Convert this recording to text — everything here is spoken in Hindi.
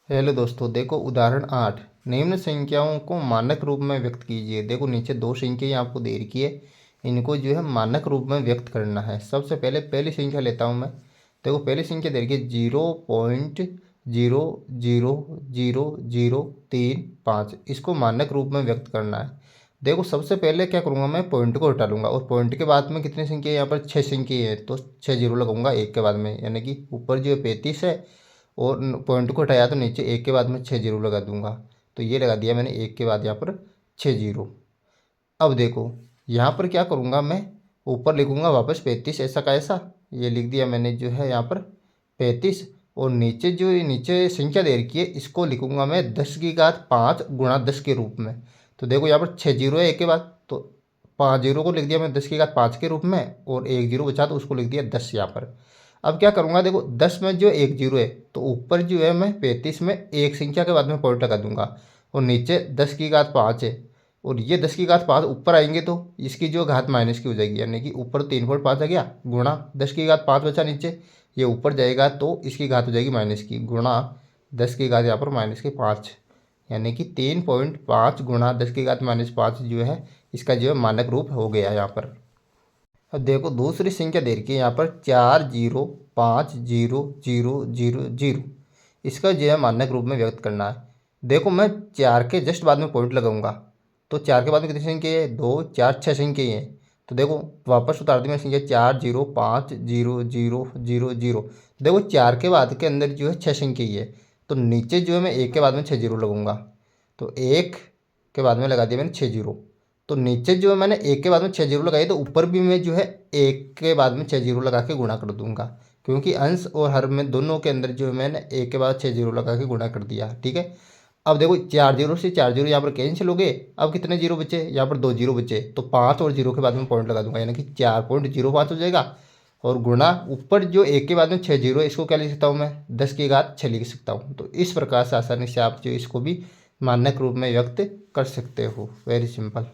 हेलो दोस्तों, देखो उदाहरण 8। निम्न संख्याओं को मानक रूप में व्यक्त कीजिए। देखो नीचे दो संख्याएं आपको दे रखी है, इनको जो है मानक रूप में व्यक्त करना है। सबसे पहले पहली संख्या लेता हूं मैं। देखो पहली संख्या दे रखी है 0.00003 5। इसको मानक रूप में व्यक्त करना है। देखो सबसे पहले क्या करूँगा, मैं पॉइंट को हटा लूँगा और पॉइंट के बाद में कितनी संख्या है, यहाँ पर 6 संख्या है तो 6 जीरो लगाऊंगा एक के बाद में, यानी कि ऊपर जो है 35 है और पॉइंट को हटाया तो नीचे एक के बाद में 6 जीरो लगा दूंगा। तो ये लगा दिया मैंने एक के बाद यहाँ पर 6 जीरो। अब देखो यहाँ पर क्या करूँगा, मैं ऊपर लिखूँगा वापस 35 ऐसा का ऐसा, ये लिख दिया मैंने जो है यहाँ पर 35। और नीचे जो नीचे संख्या दे रखी है इसको लिखूँगा मैं 10 की घात 5 गुणा 10 के रूप में। तो देखो यहाँ पर 6 जीरो है एक के बाद, तो 5 जीरो को लिख दिया मैं 10 की घात 5 के रूप में और एक जीरो बचा तो उसको लिख दिया 10 यहाँ पर। अब क्या करूँगा, देखो 10 में जो एक जीरो है तो ऊपर जो है मैं 35 में एक संख्या के बाद में पॉइंट लगा दूंगा और नीचे 10 की घात 5 है और ये 10 की घात 5 ऊपर आएंगे तो इसकी जो घात माइनस की हो जाएगी, यानी कि ऊपर 3/5 आ गया गुणा 10 की घात 5 बचा नीचे, ये ऊपर जाएगा तो इसकी घात हो जाएगी माइनस की गुणा 10 की घात यहाँ पर -5, यानी कि 3.5 गुणा 10 की घात -5 जो है इसका जो है मानक रूप हो गया यहाँ पर। अब देखो दूसरी संख्या दे रखी है यहाँ पर 40500000। इसका जो है मानक रूप में व्यक्त करना है। देखो मैं 4 के जस्ट बाद में पॉइंट लगाऊंगा तो 4 के बाद में कितनी संख्या है, 2 4 6 संख्या है। तो देखो वापस उतार दी मैं संख्या 40500000। देखो 4 के बाद के अंदर जो है 6 संख्या है तो नीचे जो है मैं एक के बाद में 6 जीरो लगूंगा। तो एक के बाद में लगा दिया मैंने 6 जीरो, तो नीचे जो है मैंने एक के बाद में 6 जीरो लगाई तो ऊपर भी मैं जो है एक के बाद में 6 जीरो लगा के गुणा कर दूंगा, क्योंकि अंश और हर में दोनों के अंदर जो है मैंने एक के बाद 6 जीरो लगा के गुणा कर दिया। ठीक है। अब देखो 4 जीरो से 4 जीरो यहाँ पर कैंसिल हो गए। अब कितने जीरो बचे, यहाँ पर 2 जीरो बचे तो 5 और जीरो के बाद में पॉइंट लगा दूंगा, यानी कि 4.05 हो जाएगा और गुणा ऊपर जो एक के बाद में 6 जीरो इसको क्या लिख सकता हूँ मैं, 10 की घात 6 लिख सकता हूँ। तो इस प्रकार से आसानी से आप जो इसको भी मानक रूप में व्यक्त कर सकते हो। Very simple.